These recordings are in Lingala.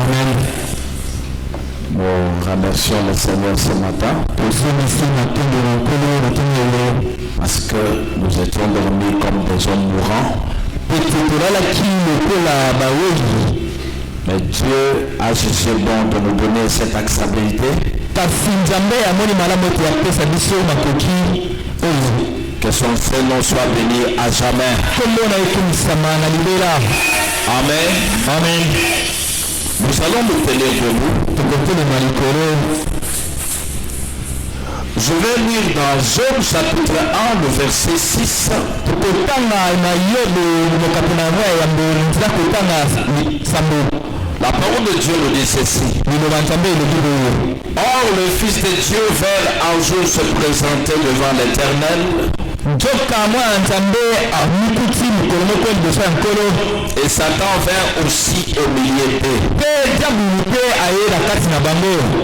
Amen. Nous remercions le Seigneur ce matin parce que nous étions dormis comme des hommes mourants. Mais Dieu a jugé bon de nous donner cette acceptabilité. Que son Seigneur soit béni à jamais. Amen. Amen. Nous allons nous tenir debout. Je vais lire dans Job chapitre 1, le verset 6. La parole de Dieu nous dit ceci. Or le Fils de Dieu vint un jour se présenter devant l'Éternel. Et Satan vint aussi au milieu d'eux.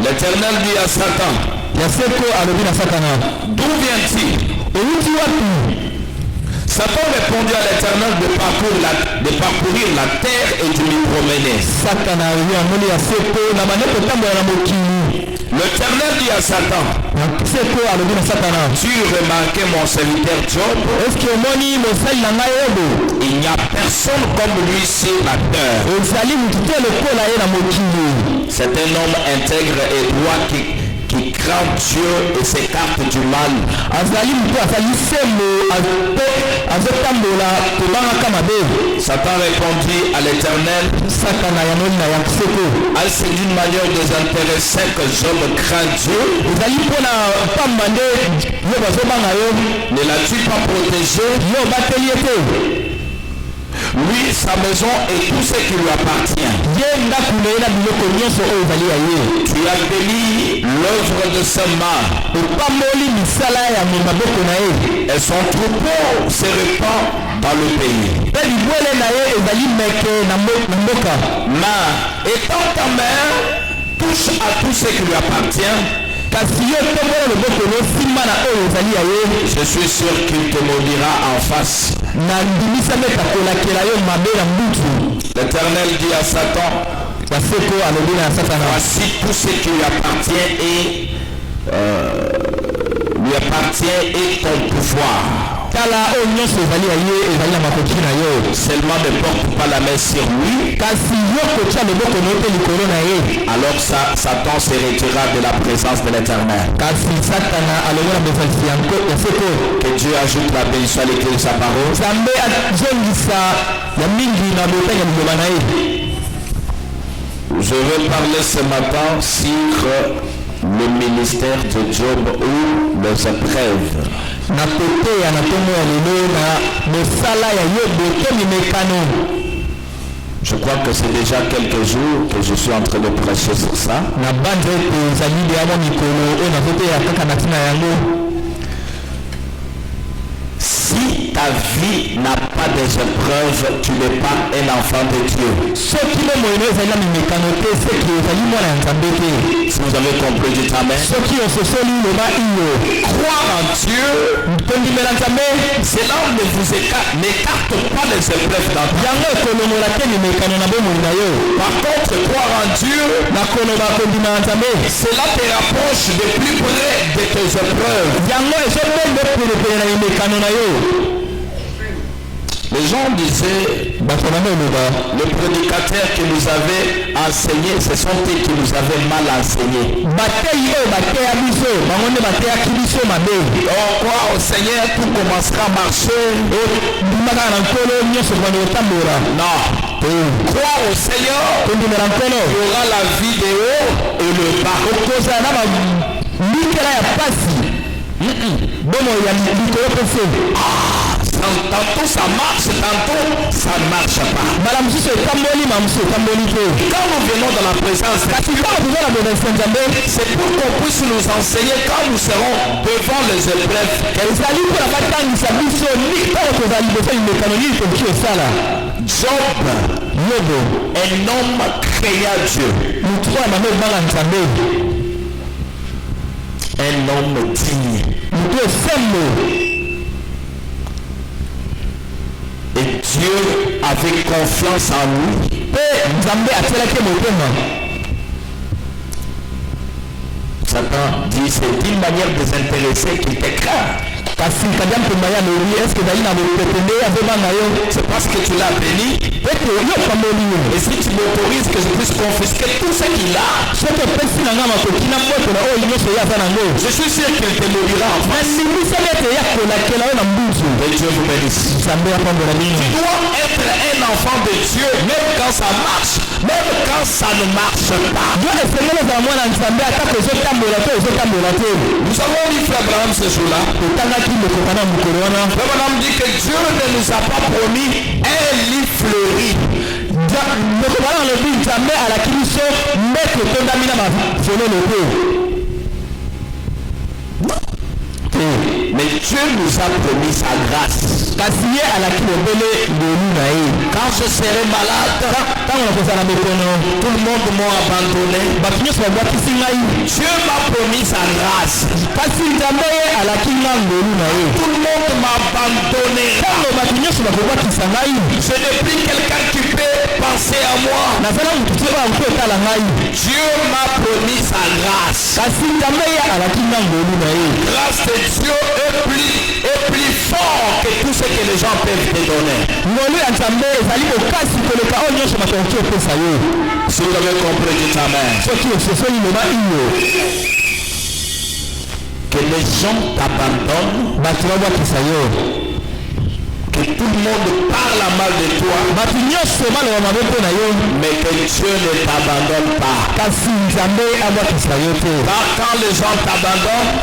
L'Éternel dit à Satan, d'où vient-il? Satan répondit à l'Éternel de parcourir la terre et de m'y promener. L'Éternel dit à Satan, tu remarquais mon serviteur Job? Il n'y a personne comme lui sur la terre. C'est un homme intègre et droit qui craint Dieu et s'écarte du mal. Satan répondit à l'Éternel, c'est d'une manière désintéressée que Job craint Dieu. Ne l'as-tu pas protégé? Lui, sa maison et tout ce qui lui appartient. Tu as béni l'œuvre de ses mains. Et son troupeau se répand dans le pays. Mais étant ta main touche à tout ce qui lui appartient, je suis sûr qu'il te maudira en face. L'Éternel dit à Satan, voici tout ce qui lui appartient et ton pouvoir. Seulement ne porte pas la main sur lui. Alors Satan se retirera de la présence de l'Éternel. Que Dieu ajoute la bénédiction à l'écriture de sa parole. Je vais parler ce matin sur le ministère de Job ou les épreuves. Je crois que c'est déjà quelques jours que je suis en train de prêcher sur ça. Si ta vie n'a pas des épreuves, tu n'es pas un enfant de Dieu. Si vous avez compris, dites amen. Croire en Dieu, cela ne vous n'écarte pas les épreuves dans ta vie. Par contre, croire en Dieu, cela te rapproche de plus près de tes épreuves. Les gens disaient, le prédicateur qui nous avait enseigné, ce sont eux qui nous avaient mal enseigné. On croit au Seigneur, tout commencera à marcher. Non. Croire au Seigneur, il y aura la vie de haut et le bas. Tantôt ça marche, tantôt ça ne marche pas. Quand nous venons dans la présence, c'est pour qu'on puisse nous enseigner quand nous serons devant les épreuves. Job, un homme créé à Dieu. Un homme digne. Et Dieu avait confiance en lui. Satan dit c'est d'une manière désintéressée qu'il te craint. Kasi kadam tumaya lori est-ce que d'ailleurs na pretender avant na yo c'est parce que tu l'as béni et si tu m'autorises que je puisse confisquer tout ce qu'il a, je suis sûr qu'il te maudira en face. Et Dieu vous bénisse. Tu dois être un enfant de Dieu même quand ça marche, même quand ça ne marche pas. Nous avons dit frère Abraham ce jour-là. Abraham dit que Dieu ne nous a pas promis un lit fleuri. Mais Dieu nous a promis sa grâce. Quand je serai malade, tout le monde m'a abandonné. Dieu m'a promis sa grâce. Tout le monde m'a abandonné. Je n'ai plus quelqu'un qui peut penser à moi. Dieu m'a promis sa grâce. Grâce de Dieu est plus fort que tout ce que les gens peuvent te donner. Si vous avez compris, dites amen. Que les gens t'abandonnent, que tout le monde parle mal de toi, mais que Dieu ne t'abandonne pas. Car quand les gens t'abandonnent,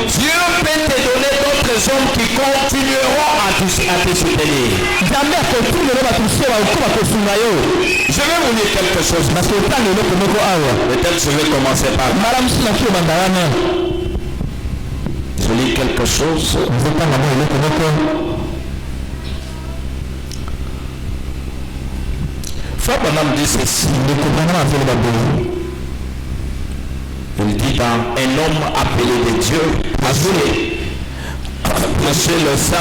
Dieu peut te donner d'autres hommes qui continueront à te soutenir. Je vais vous dire quelque chose. Peut-être je vais commencer par je lis quelque chose. Frère Branham dit ceci. Il dit dans un homme appelé de Dieu, Matthieu le 5.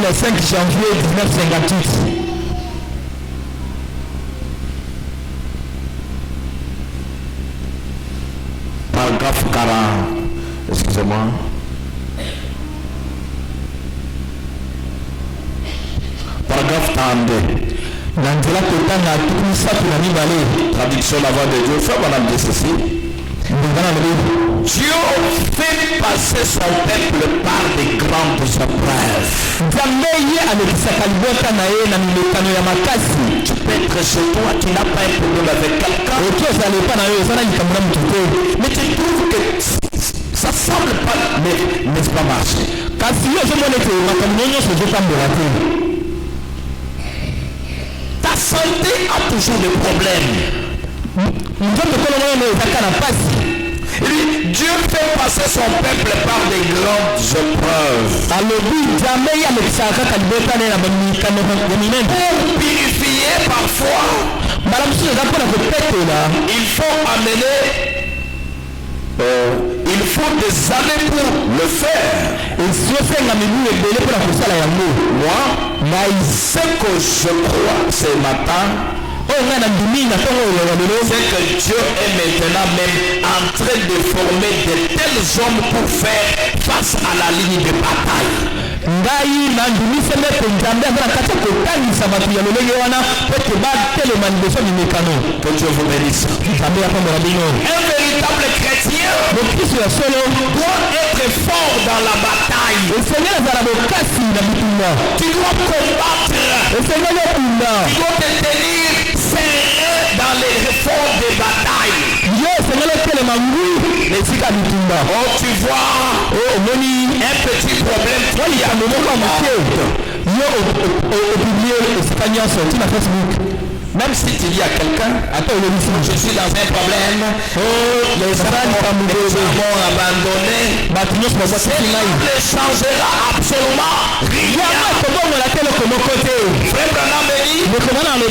Le 5 janvier 1958. Paragraphe 40, excusez-moi. Paragraphe 32. Traduction la voix de Dieu. Frère Branham dit ceci. Dieu fait passer son peuple par des grandes épreuves. Tu peux être chez toi, tu n'as pas un problème avec quelqu'un, mais tu trouves que ça semble pas, n'est-ce pas marcher. Ta santé a toujours des problèmes. Dieu fait passer son peuple par des grandes épreuves pour purifier parfois. Il faut des années pour le faire. Moi, ce que je crois ce matin, c'est que Dieu est maintenant même en train de former de tels hommes pour faire face à la ligne de bataille. Que Dieu vous bénisse. Un véritable chrétien doit être fort dans la bataille. Tu dois combattre. Tu dois te tenir serré dans les efforts de bataille. Oh, tu vois, un petit problème. Même si tu dis à quelqu'un, je suis dans un problème, les femmes m'ont abandonné, cela ne changera absolument rien. Frère Branham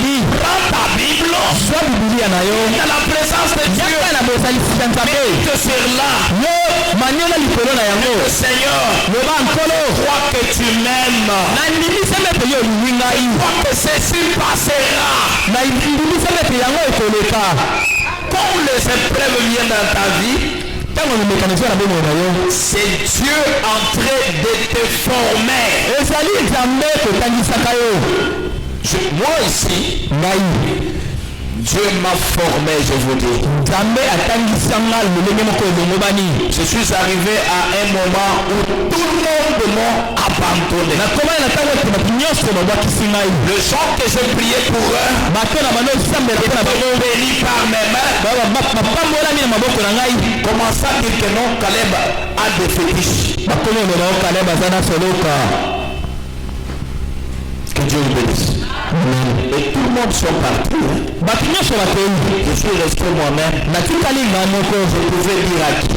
dit, prends ta Bible, dans la présence de Dieu, mets-toi sur là, Le Seigneur, crois que tu m'aimes. Crois que ceci passera. Quand les épreuves viennent dans ta vie, c'est Dieu en train de te former. Moi ici, Dieu m'a formé, je vous dis. Je suis arrivé à un moment où tout le monde m'a abandonné. Le jour que j'ai prié pour eux, ils bénis par mes mains, commence à dire que non, Caleb a des fétiches. Que Dieu vous bénisse. Et tout le monde sont partis. Je suis resté moi-même. Je pouvais dire à qui?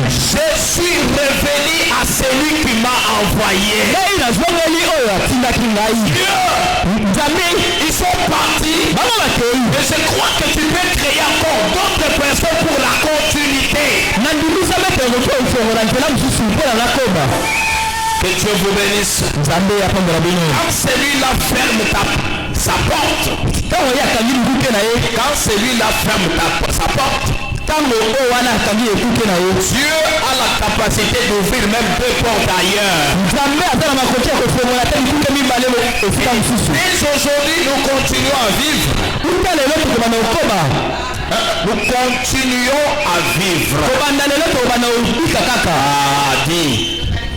Je suis revenu à celui qui m'a envoyé. Ils sont partis. Mais je crois que tu peux créer encore d'autres personnes pour la continuité. Que Dieu vous bénisse. Quand celui-là ferme sa porte, quand celui-là ferme sa porte, Dieu a la capacité d'ouvrir même deux portes ailleurs. Mais aujourd'hui, nous continuons à vivre. Nous continuons à vivre.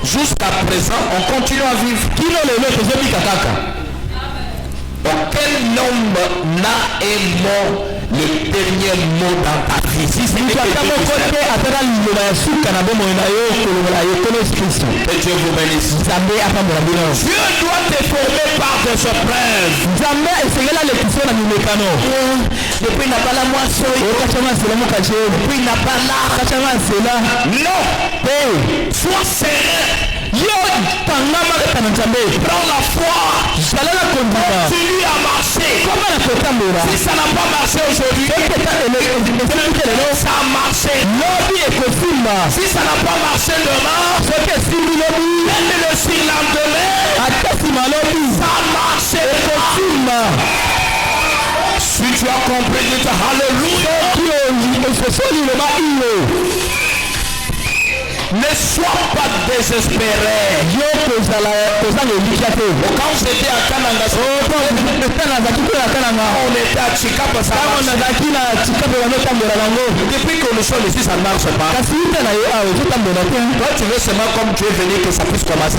Jusqu'à présent, on continue à vivre. Aucun homme n'a un mot, le dernier mot dans ta vie. Si c'est que Dieu vous bénisse. Dieu doit te former par des épreuves. Depuis il n'a pas la moisson. Depuis il n'a pas l'art. Non. Sois serein. Prends la foi. Continue à marcher. Si ça n'a pas marché aujourd'hui, ça a marché. Si ça n'a pas marché demain, même le surlendemain, ça a marché. Si tu as compris, dis Alléluia. Ne sois pas désespéré. Quand j'étais à Kananga, on était à Chikapa. Depuis que nous sommes ici, ça ne marche pas. Toi, tu veux seulement comme tu es venu que ça puisse commencer.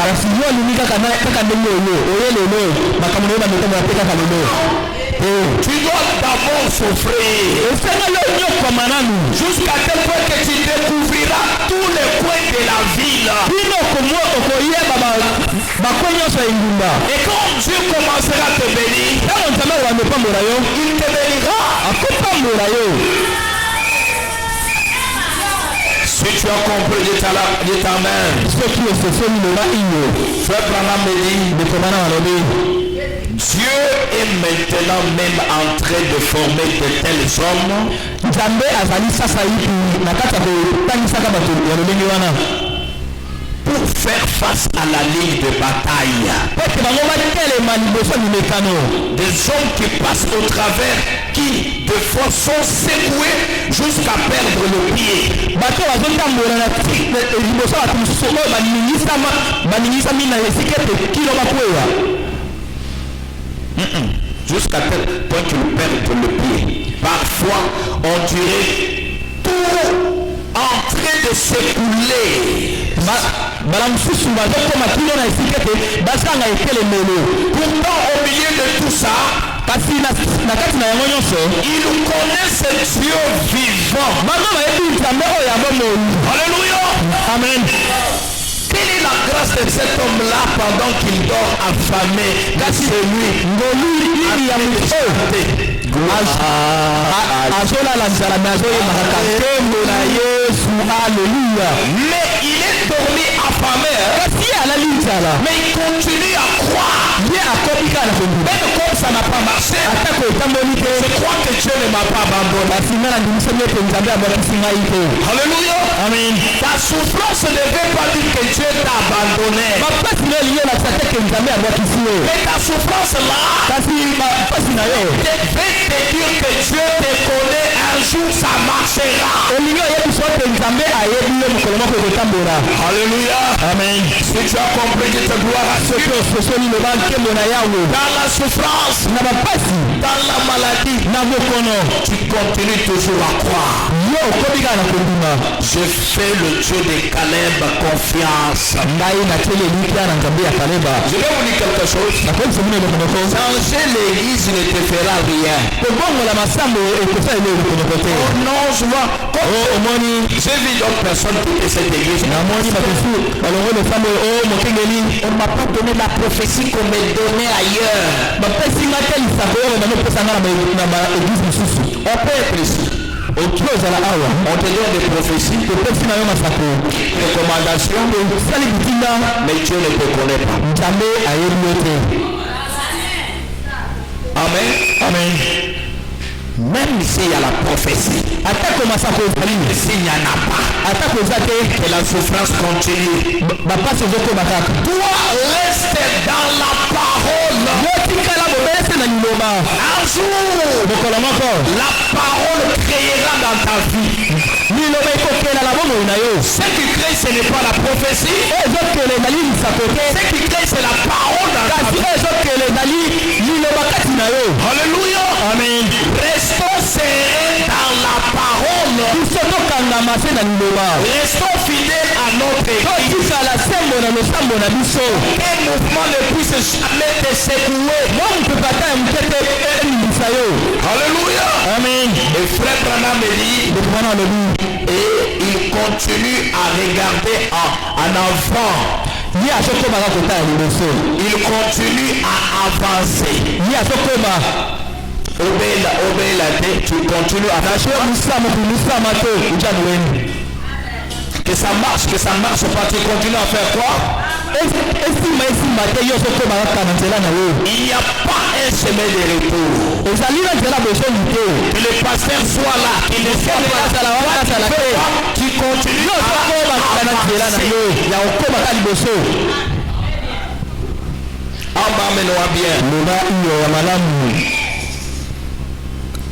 Tu dois d'abord souffrir jusqu'à tel point que tu découvriras tous les coins de la ville. Et quand Dieu commencera à te bénir, il te bénira. Si tu as compris, dis Amen. Frère Branham me dit, Dieu est maintenant même en train de former de tels hommes pour faire face à la ligne de bataille. Des hommes qui passent au travers, qui de fois sont secoués jusqu'à perdre le pied. Jusqu'à tel point qu'ils perdent le pied. Parfois, on dirait tout en train de s'écouler. Pourtant, au milieu de tout ça, ils connaissent Dieu vivant. Alléluia. Amen. Quelle est la grâce de cet homme-là pendant qu'il dort affamé dans ses nuits? Mais il est dormi affamé. Mais il continue à croire. Même comme ça n'a pas marché, je crois que Dieu ne m'a pas abandonné. Alléluia. Amen. Ta souffrance ne veut pas dire que Dieu t'a abandonné. Mais ta souffrance là, veut te dire que Dieu te connaît, un jour ça marchera. Alléluia. Amen. Si tu as compris, je te gloire à Dieu. Dans la souffrance, dans la maladie, tu continues toujours à croire. Je fais le Dieu de Caleb confiance. Je vais vous dire quelque chose. Changer l'église ne te fera rien. Oh non, je vois. J'ai vu d'autres personnes quitter cette église. On ne m'a pas donné la prophétie qu'on me donnait ailleurs. On peut être ici. On te donne des prophéties, des recommandations, mais Dieu ne te connaît pas. Amen. Amen. Même s'il y a la prophétie, s'il n'y en a pas, que la souffrance continue. Toi, reste dans la parole. Un jour, la parole créera dans ta vie. Ce qui crée, ce n'est pas la prophétie. Ce qui crée, c'est la parole dans ta vie. Alléluia. Amen. Restons serrés dans la parole. Restons fidèles à notre église. Quel mouvement ne puisse jamais te secouer. Alléluia. Amen. Et frère Branham dit, et il continue à regarder en avant. Il continue à avancer. Obéis la tête, tu continues à avancer. Que ça marche pas, tu continues à faire quoi? Il n'y a pas un chemin de retour. Que le pasteur soit là, qu'il ne soit pas là, tu continues à avancer. Emmène-moi bien.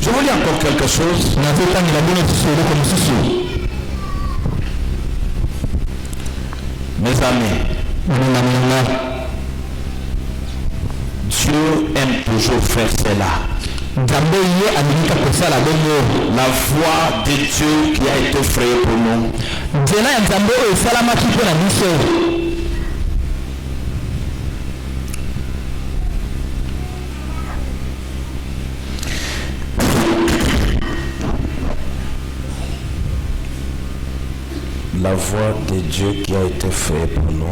Je vous dis encore quelque chose. Mes amis, Dieu aime toujours faire cela. La voix de Dieu qui a été frayée pour nous. La voix de Dieu qui a été faite pour nous.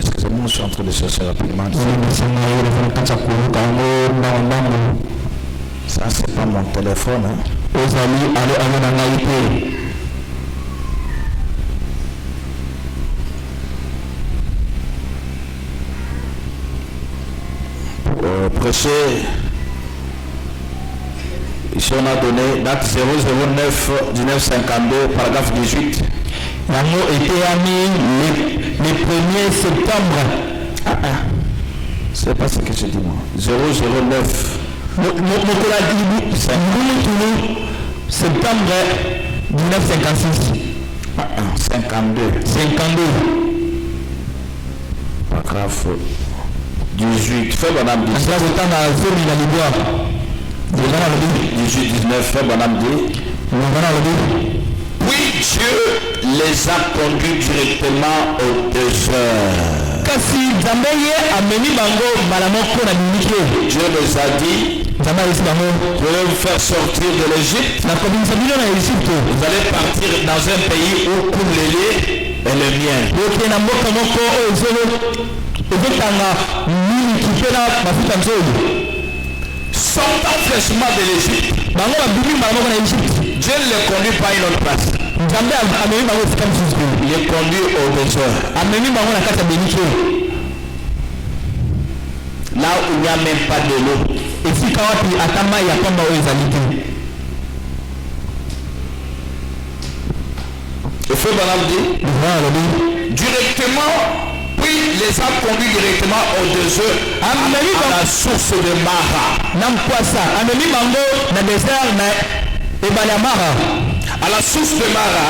Excusez-moi, je suis en train de chercher rapidement. Ça, c'est pas mon téléphone. Hein? Pour prêcher. Ici on a donné date 009-1952, paragraphe 18. L'amour était ami le 1er septembre. C'est pas ce que je dis moi. 009. Septembre 1956. 52. Paragraphe 18. Fais bon âme 18. 18-19, fait bonhomme dit. Oui, Dieu les a conduits directement au désert. Dieu les a dit, je vais vous faire sortir de l'Égypte. Vous allez partir dans un pays où coule le lait et le miel. Sortant fraîchement de l'Égypte, Dieu ne les conduit pas à une autre place. les conduit au désert. Là où il n'y a même pas de l'eau. Le feu Branham dit directement, puis les a conduits directement au désert à la source de Mara. À la source de Mara,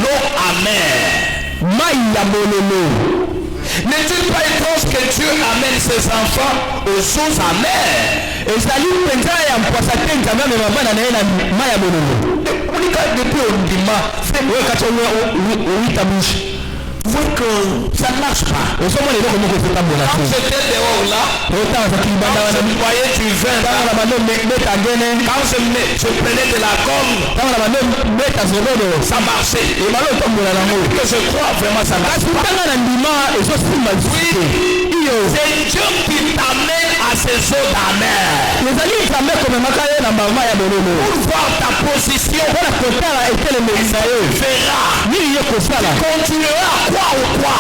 l'eau amère. N'est-il pas étrange que Dieu amène ses enfants aux choses amères? Vous voyez que ça ne marche pas. Quand j'étais dehors là, quand je voyais du vin là, quand je prenais de la gomme, ça marchait. Et que je crois vraiment ça marche pas. Oui, c'est Dieu qui t'amène à ces eaux d'amère. Pour voir ta position, tu verras. Continuera à croire ou quoi?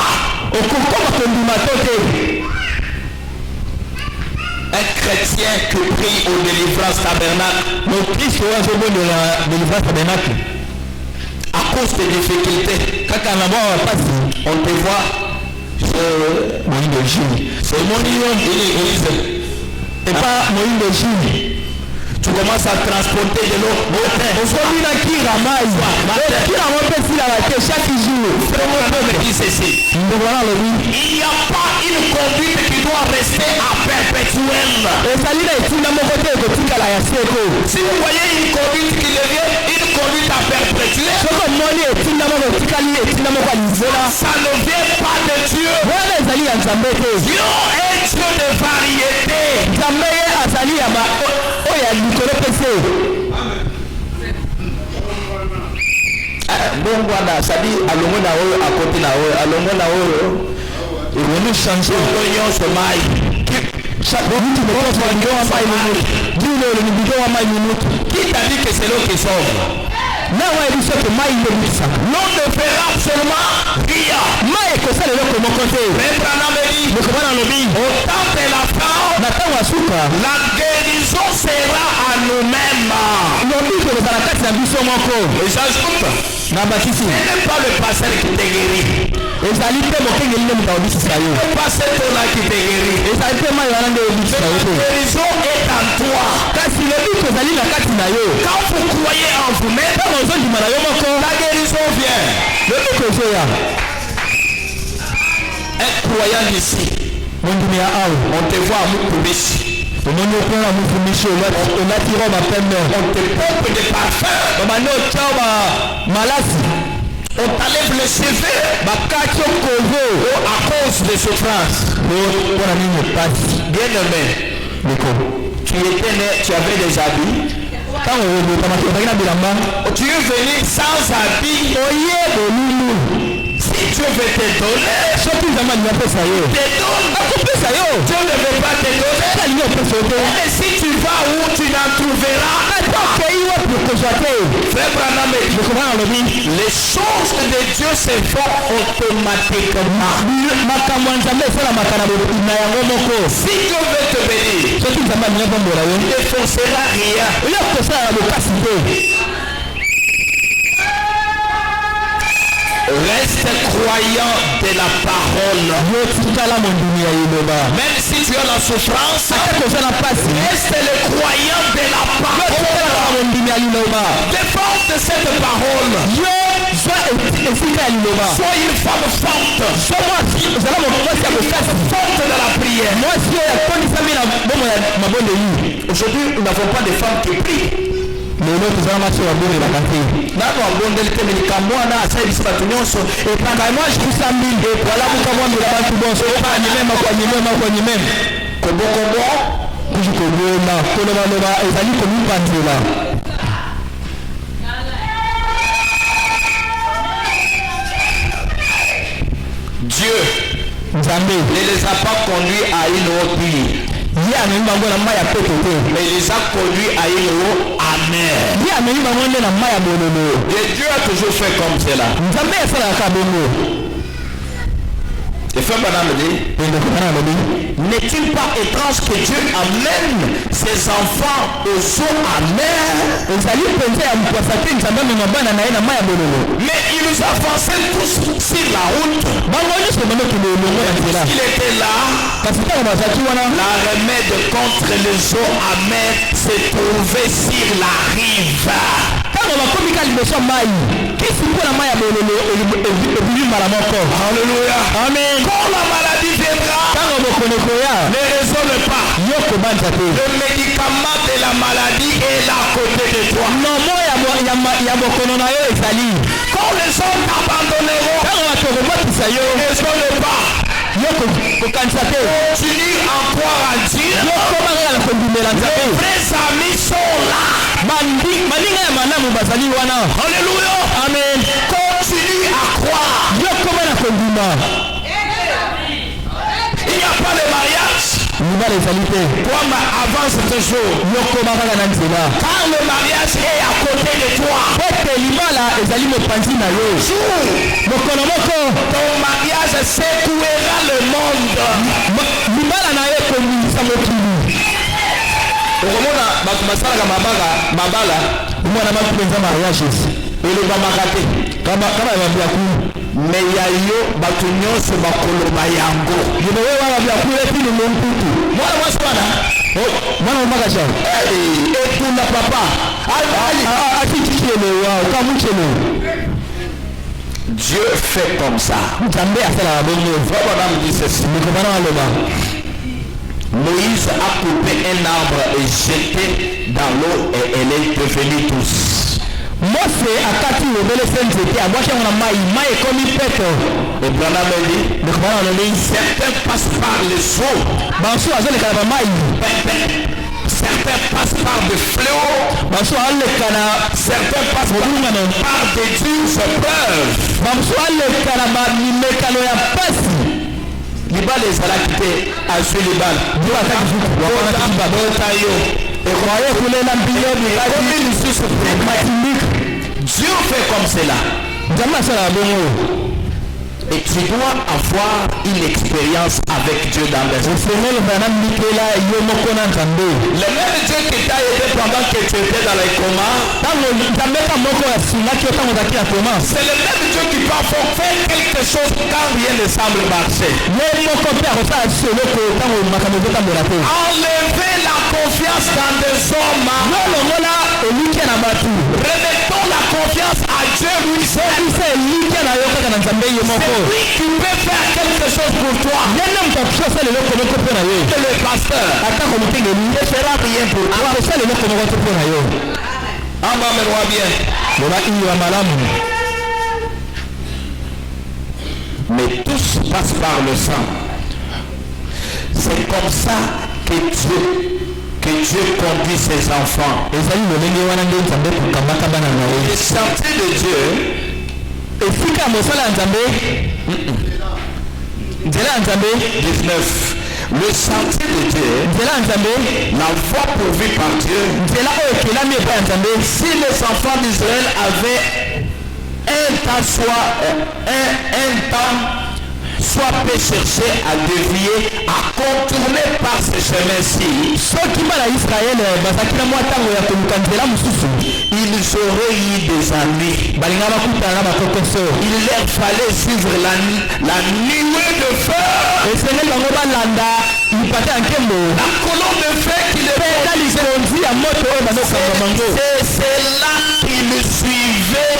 Un chrétien qui prie au délivrance tabernacle, à cause des difficultés, on te voit, c'est mon église et pas mon église. Tu commences à transporter de l'eau. Il n'y a pas une conduite qui doit rester à perpétuel. Si vous voyez une conduite qui devient une conduite à perpétuel, ça ne vient pas de Dieu. Dieu est Dieu de variété. Bon voilà, ça dit allons là à côté là, allons là et nous changer l'oignon se maille. Chaque minute tu me poses un bidon à maille minute. Dis-le le bidon à maille minute. Qui t'a dit que c'est l'eau qui sauve? L'on ne fera absolument rien. Mais Branham dit, au temps de la fin, la guérison sera à nous-mêmes. Et j'ajoute, ce n'est pas le pasteur qui te guérit. Le pasteur là qui te guérit. La guérison est en toi. Quand vous croyez en vous-même, la guérison vient. Un croyant ici, on te voit à Moukoubichi. On te pompe de parfum. On t'enlève le cheveu à cause des souffrances. Bien aimé, tu étais né, tu avais des habits. Tu es venu sans habits. Si Dieu veut te donner, te donne. Dieu ne veut pas te donner. Et si tu vas où tu n'en trouveras pas. Frère Branham, les choses de Dieu se font automatiquement. Si Dieu veut te bénir, il ne forcera rien. Reste croyant de la parole. Même si tu as la souffrance, reste le croyant de la parole. Défends de cette parole. Sois une femme forte. Forte dans la prière. Aujourd'hui, nous n'avons pas de femmes qui prient. Lelo tuzama macho wa bure bakati nako abondele temelika mwana asaidisi batu nyonso epanga moi kusambi wala mukamwambira bantu bonso okanyimema kwa nyimema kobokobo kujikobona kolobaloba ezali komipanzela Dieu Nzambe ne les a pas conduits à une autre vie. Mais il les a conduits à une eau amère. amer. Et Dieu a toujours fait comme cela. Et frère Branham dit, n'est-il pas étrange que Dieu amène ses enfants aux eaux amères? Mais il nous a avancé tous sur la route. Il était là. La remède contre les eaux amères s'est trouvée sur la rive. Alléluia. Amen. Quand la maladie viendra, ne raisonne pas. Le médicament de la maladie est là à côté de toi. Quand les hommes t'abandonneront, ne raisonne pas. Continue à croire en Dieu. Les vrais amis sont là. Alléluia. Amen. Continue à croire. Il n'y a pas de mariage. Toi, avance toujours. Car le mariage est à côté de toi. Ton mariage secouera le monde. Mais il y a eu Batunyo sur Bakolo Bayango. Et pour la papa. Dieu fait comme ça. Moïse a coupé un arbre et jeté dans l'eau et elle est devenue douce. Et Branham dit, certains passent par les eaux. Certains passent par des fléaux. Certains passent par des dures épreuves. Liban les a quittés à Suliban. Dieu fait comme cela. Et tu dois avoir une expérience avec Dieu dans les esprits. Le même Dieu qui t'a aidé pendant que tu étais dans les comas, c'est le même Dieu qui peut faire quelque chose quand rien ne semble marcher. Enlever la confiance dans des hommes. Remettons la confiance à Dieu lui seul. C'est lui qui peut faire quelque chose pour toi. Le pasteur ne fera rien pour toi. Bien. Mais tout se passe par le sang. C'est comme ça que Dieu conduit ses enfants. Les sentiers de Dieu. 19. Le sentier de Dieu, la voie pourvue par Dieu. Si les enfants d'Israël avaient un temps, soit peut chercher à dévier, à contourner par ce chemin-ci, ils auraient eu des ennuis. Il leur fallait suivre la nuée de feu. La colonne de feu qui les c'est là qu'ils le suivaient.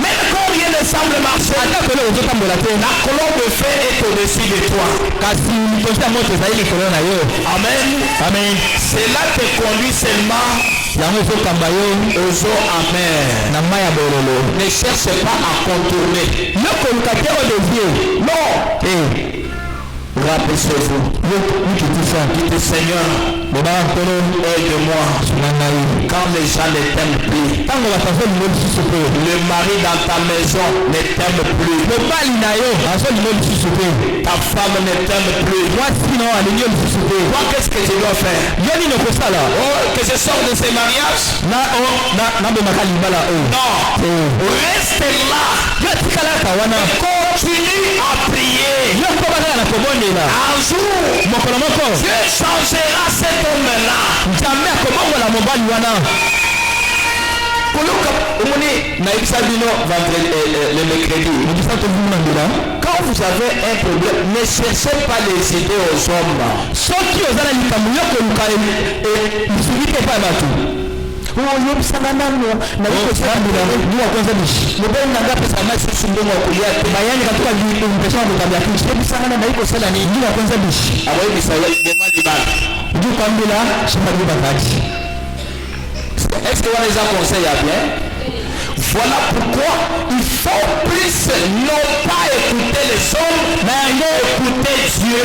Même quand rien ne semble marcher, la colonne de feu est au-dessus de toi. Amen. Amen. C'est là que conduit seulement aux eaux amères. Ne cherche pas à contourner. Non. Rabaissez-vous. Dites Seigneur, aide-moi. Quand les gens ne t'aiment plus, le mari dans ta maison ne t'aime plus, ta femme ne t'aime plus. Toi, qu'est-ce que tu dois faire? Que je sorte de ces mariages? Non. Reste là. Continue à prier. Un jour, Dieu changera cet homme-là. Le mercredi. Quand vous avez un problème, ne cherchez pas les idées aux hommes. Est-ce que on les a conseillé bien? Voilà pourquoi il faut plus non pas écouter les hommes, mais écouter Dieu.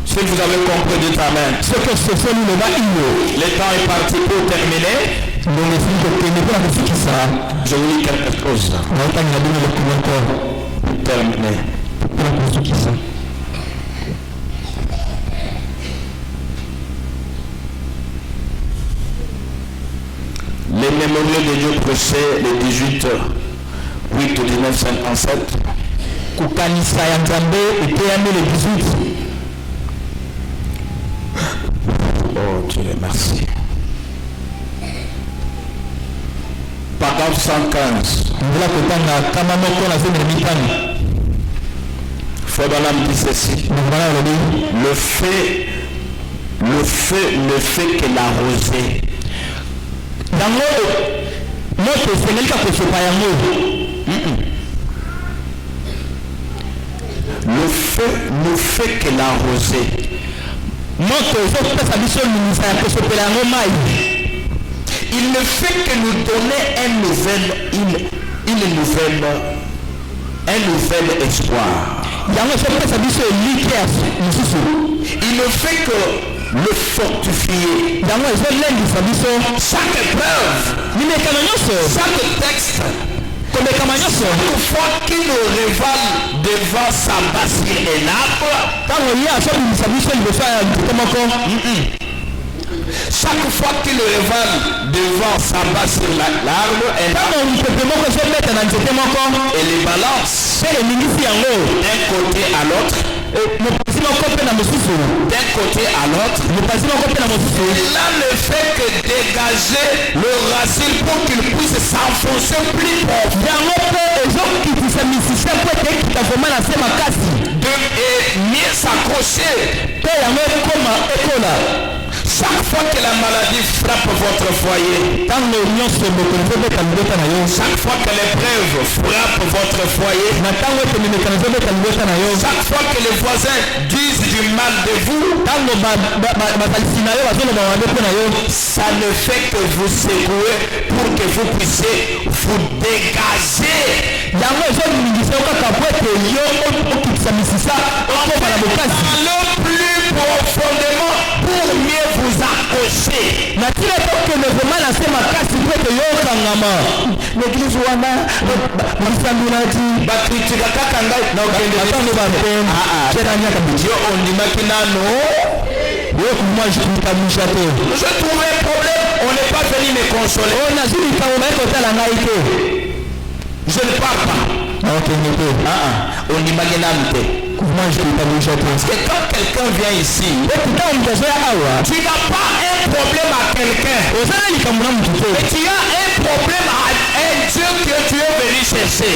Si vous avez compris, dites amen. Le temps est parti pour terminer. Je vous dis quelque chose. Pour terminer. Les mémoriaux de Dieu prêchés le 18 8 au 19 57. Oh Dieu, merci. Paragraphe 115. Fabana me dit ceci. Le feu ne fait que l'arroser. Le feu ne fait que l'arroser. Il ne fait que nous donner un nouvel espoir. Il ne fait que le fortifier. Chaque épreuve, chaque texte, chaque fois qu'il nous révèle devant sa bassine et l'arbre, chaque fois qu'il le révèle devant sa base sur l'arbre et les balance d'un côté à l'autre, d'un côté à l'autre, cela ne fait que dégager le racine pour qu'il puisse s'enfoncer plus et mieux s'accrocher. Chaque fois que la maladie frappe votre foyer, chaque fois que l'épreuve frappe votre foyer, chaque fois que les voisins disent du mal de vous, ça ne fait que vous secouer pour que vous puissiez vous dégager. Le plus profondément pour mieux vous accrocher. L'église wana bakritikaka ngai na okende Dieu ondimaki nano. Moi je trouve un problème, on n'est pas venu me consoler. Je ne parle pas. Ondimaki nano. Parce que quand quelqu'un vient ici, tu n'as pas un problème à quelqu'un, et tu as un problème à un Dieu que tu es venu chercher.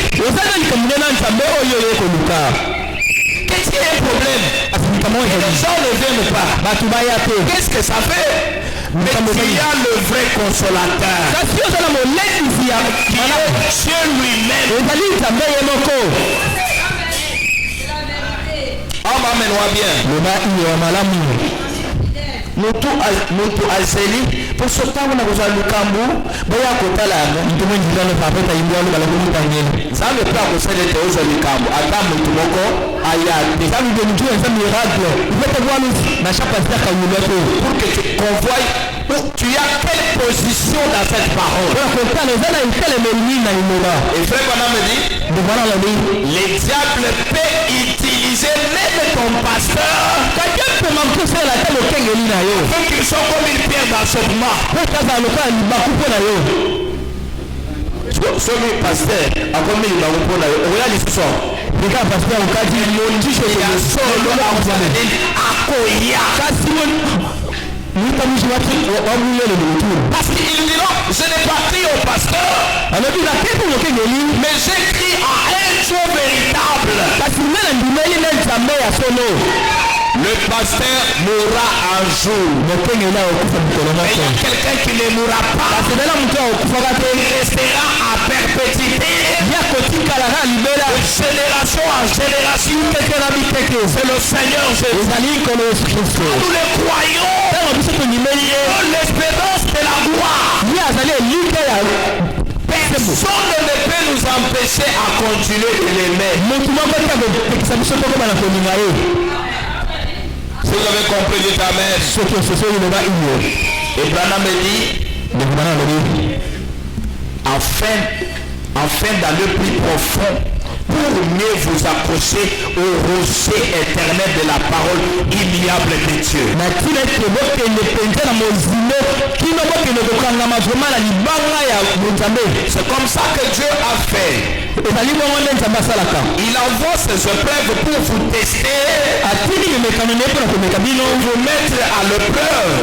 Qu'est-ce qui est un problème? Les gens ne viennent pas. Qu'est-ce que ça fait? Mais tu as le vrai consolateur, qui est Dieu lui-même. Amène-moi bien. Nous tous azeli pour ce temps on a besoin de cambu boya kotala mtu mwenye ndani papeta imwalo balakuni tangeni zambe pa kusele teozo likambu ata mtu moko ayate zambe de mtu en miracle ifete bwalo na chapa zaka yuleto pour que tu convoies où tu as quelle position dans cette parole. Pour comprendre les gens ils telle melina imora et frère Branham me dit de voilà la vie les diables peut utiliser même ton pasteur quelqu'un peut manquer sur la telle okengeli na yo pour qu'ils soient comme une pierre d'achoppement pour ça ça le pas bakupo na yo soki pasteur akomi libango mpona yo okoya lisusu eka pasteur okati mondisho ya solo akoya kasi mutamushi wabulele luturu parce qu'ils diront je n'ai pas crié au pasteur alobi nakete lokengeli mais j'ai crié à un Dieu véritable kasi nana ndimeli na nzambe ya solo. Le pasteur mourra un jour. Mais il y a quelqu'un qui ne mourra pas. Il restera à perpétuité. De génération en génération. C'est le Seigneur Jésus. Nous le croyons. L'espérance de la gloire. Personne ne peut nous empêcher à continuer de l'aimer. Si vous avez compris, dites amen. Et Branham me dit, afin d'aller plus profond, pour mieux vous accrocher au rocher éternel de la parole immuable de Dieu. C'est comme ça que Dieu a fait. Il envoie ses épreuves pour vous tester, pour vous mettre à l'épreuve,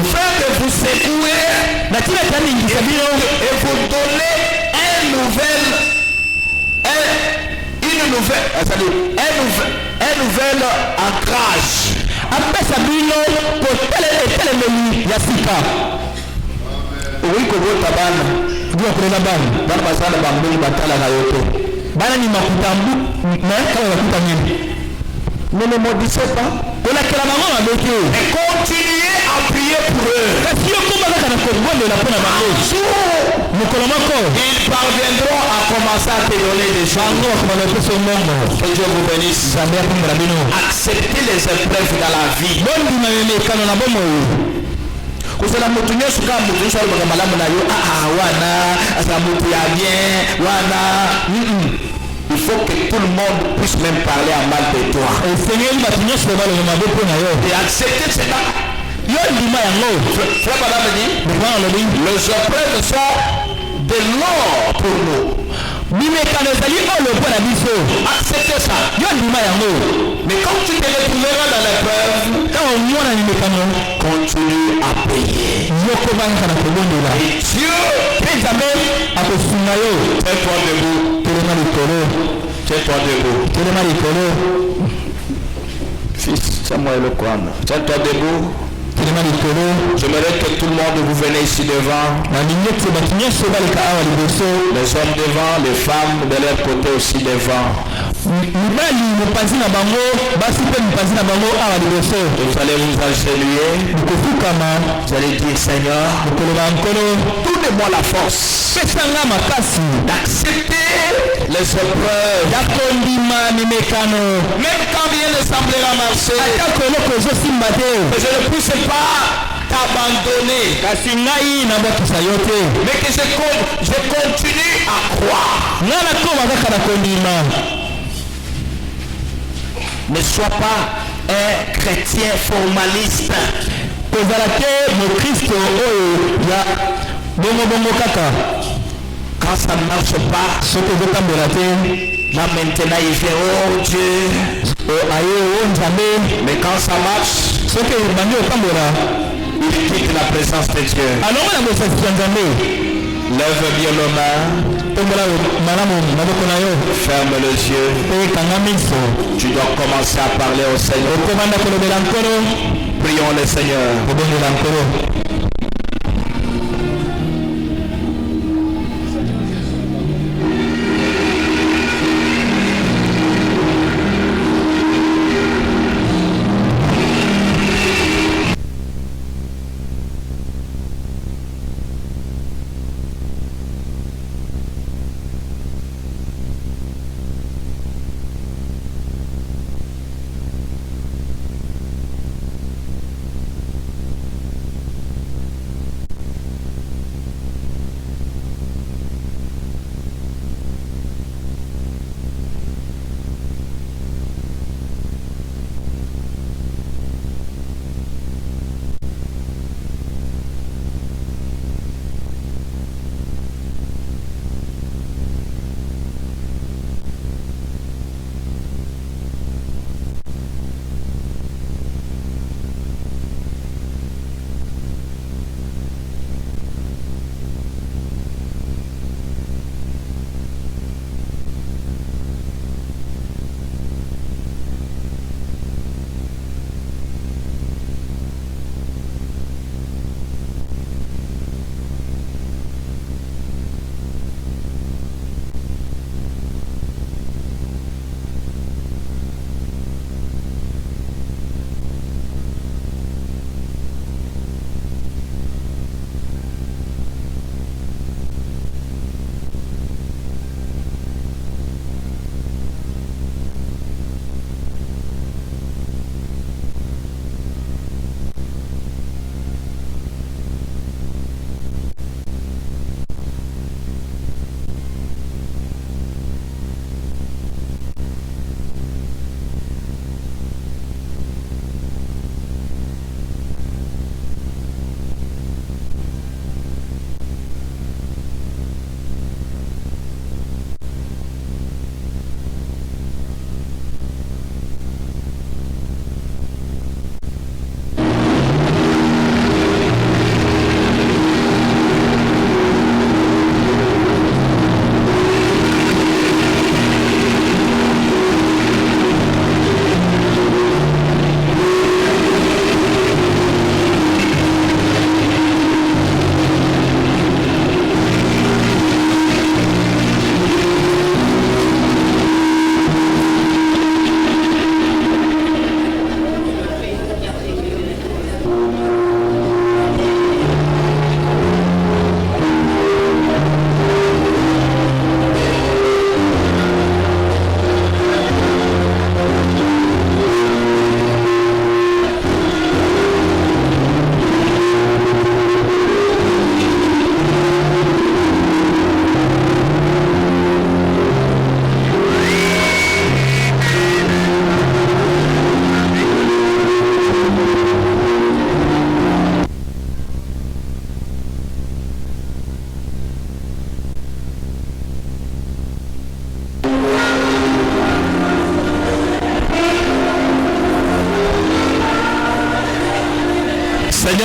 afin de vous secouer et vous donner un nouvel ancrage. Oui, ndio kuna bana basana bambili batala na yote bana ni makutambu na kama makuta nini ne me maudissez pas ona kila mama mabeke et continuez à prier pour eux kasi yo komba kana kongondo na pona bango mukolo mako ils parviendront à commencer à te donner des gens comme le petit monde que Dieu vous bénisse jamais comme rabino acceptez les épreuves dans la vie bon dimameme kana na bomo kusala mutu nyesu kama mutu nyesu alibaka malamu na yo wana asa mutu ya bien wana il faut que tout le monde puisse même parler en mal de toi et Seigneur batu nyesu balo na maboko na yo et accepter cela yo ndima yango frère Branham dit les épreuves sont de l'or pour nous acceptez ça mais quand tu te retrouveras dans l'épreuve continue à payer et Dieu tiens-toi debout tiens-toi debout fils Samuel Okwame tiens-toi debout. J'aimerais que tout le monde vous venez ici devant. Les hommes devant, les femmes de leur côté aussi devant. Et vous allez vous agenouiller. Vous allez dire Seigneur, donnez-moi la force d'accepter les épreuves. Même quand rien ne semblera marcher, que je ne puisse pas t'abandonner, mais que je continue à croire. Ne sois pas un chrétien formaliste. Quand ça ne marche pas, là maintenant il fait oh Dieu, mais quand ça marche, il quitte la présence de Dieu. Lève bien les mains. Ferme les yeux. Tu dois commencer à parler au Seigneur. Prions le Seigneur.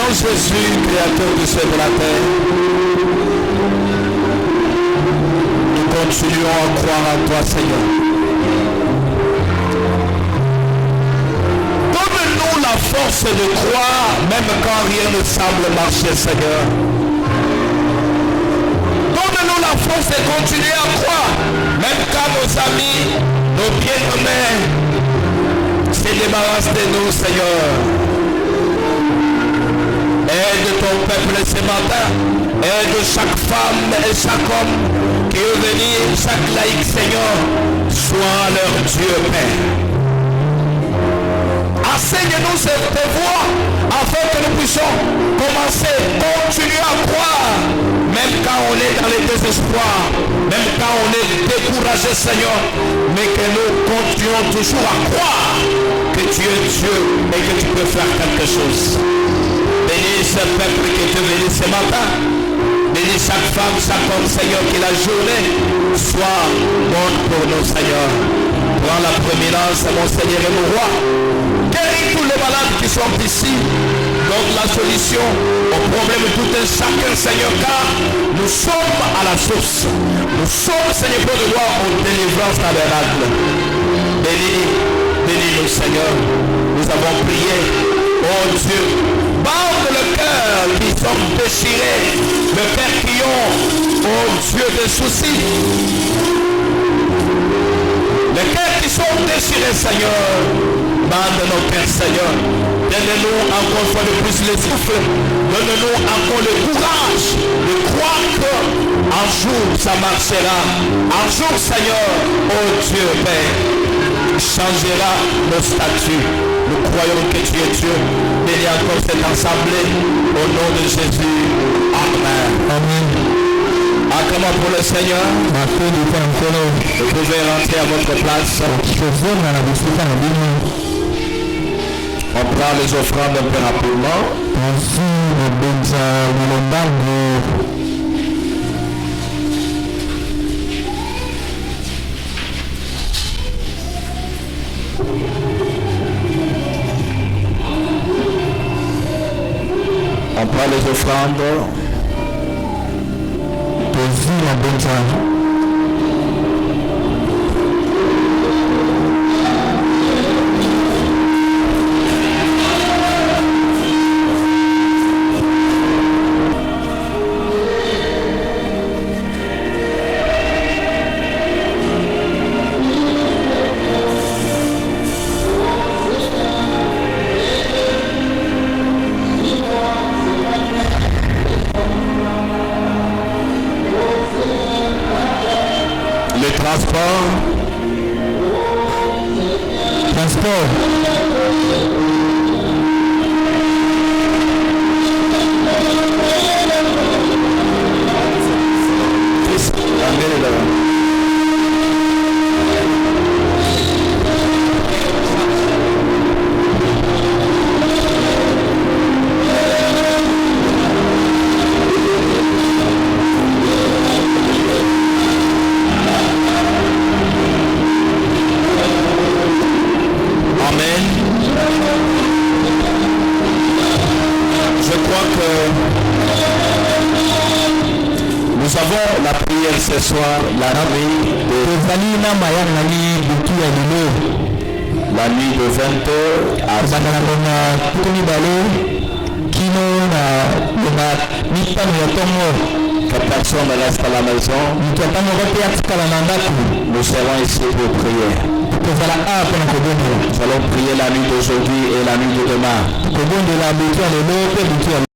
Seigneur Jésus, créateur du ciel et de la terre, nous continuons à croire en toi, Seigneur. Donne-nous la force de croire, même quand rien ne semble marcher, Seigneur. Donne-nous la force de continuer à croire, même quand nos amis, nos bien-aimés se débarrassent de nous, Seigneur. Aide ton peuple ce matin. Aide chaque femme et chaque homme qui est venu, chaque laïc, Seigneur. Sois leur Dieu, Père. Enseigne-nous cette voie afin que nous puissions commencer, continuer à croire, même quand on est dans le désespoir, même quand on est découragé, Seigneur, mais que nous continuons toujours à croire que tu es Dieu et que tu peux faire quelque chose. Bénis ce peuple qui est venu ce matin. Bénis chaque femme, chaque homme, Seigneur, que la journée soit bonne pour nous, Seigneur. Prends la prééminence, mon Seigneur et mon roi. Guéris tous les malades qui sont ici. Donc la solution au problème de tout un chacun, Seigneur, car nous sommes à la source. Nous sommes, Seigneur, pour de voir en délivrance tabernacle. Bénis-nous, Seigneur. Nous avons prié. Oh Dieu, bande le cœur qui sont déchirés, le cœur qui ont, oh Dieu, des soucis. Les cœurs qui sont déchirés, Seigneur, bande nos cœurs, Seigneur. Donne-nous encore une fois de plus le souffle. Donne-nous encore le courage de croire qu'un jour ça marchera. Un jour, Seigneur, oh Dieu, Père, changera nos statuts. Nous croyons que tu es Dieu. Bénis encore cette assemblée au nom de Jésus. Amen. Amen. Acclamons pour le Seigneur. Vous pouvez rentrer à votre place. On prend les offrandes un peu rapidement. On prend les offrandes. Transport. Nous avons la prière ce soir, la nuit de 20h à 4 personnes restent à la maison. Nous serons ici pour prier. Nous allons prier la nuit d'aujourd'hui et la nuit de demain.